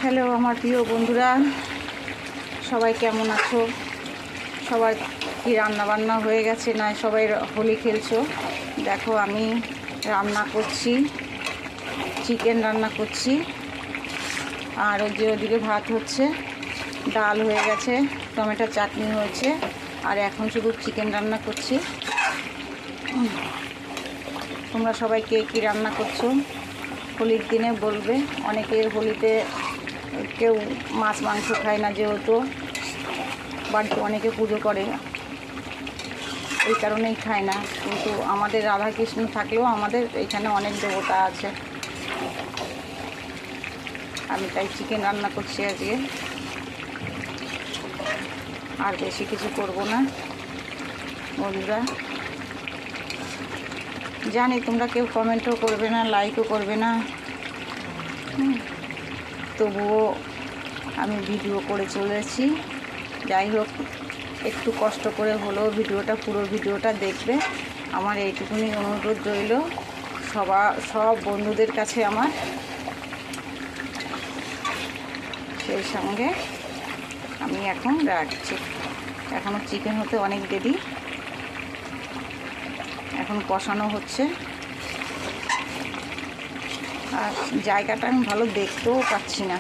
Hello আমার প্রিয় বন্ধুরা, সবাই কেমন আছো? সবার কি রান্না বান্না হয়ে গেছে? না সবাই হোলি খেলছো? দেখো আমি রান্না করছি, চিকেন রান্না করছি। আর ওই যে ওদিকে ভাত হচ্ছে, ডাল হয়ে গেছে, টমেটো চাটনি হয়েছে, আর এখন শুধু চিকেন রান্না করছি। তোমরা সবাই কে কী রান্না করছো হোলির দিনে বলবে। অনেকে হোলিতে কেউ মাছ মাংস খায় না, যেহেতু বাড়িতে অনেকে পুজো করে, এই কারণেই খায় না। কিন্তু আমাদের রাধাকৃষ্ণ থাকলেও আমাদের এখানে অনেক দেবতা আছে। আমি তাই চিকেন রান্না করছি আজকে, আর বেশি কিছু করব না বন্ধুরা। জানি তোমরা কেউ কমেন্টও করবে না, লাইকও করবে না, তবুও আমি ভিডিও করে চলেছি। যাই হোক, একটু কষ্ট করে হলেও ভিডিওটা, পুরো ভিডিওটা দেখবে। আমার এইটুকুনি অনুরোধ রইল সব বন্ধুদের কাছে আমার। সেই সঙ্গে আমি এখন রাখছি, এখনও চিকেন হতে অনেক দেরি, এখন কষানো হচ্ছে। আর জায়গাটা আমি ভালো দেখতেও পাচ্ছি না।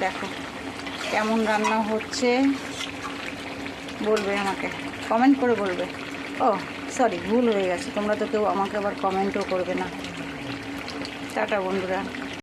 দেখো কেমন রান্না হচ্ছে, বলবে আমাকে, কমেন্ট করে বলবে। ও সরি, ভুল হয়ে গেছে, তোমরা তো কেউ আমাকে আবার কমেন্টও করবে না। টাটা বন্ধুরা।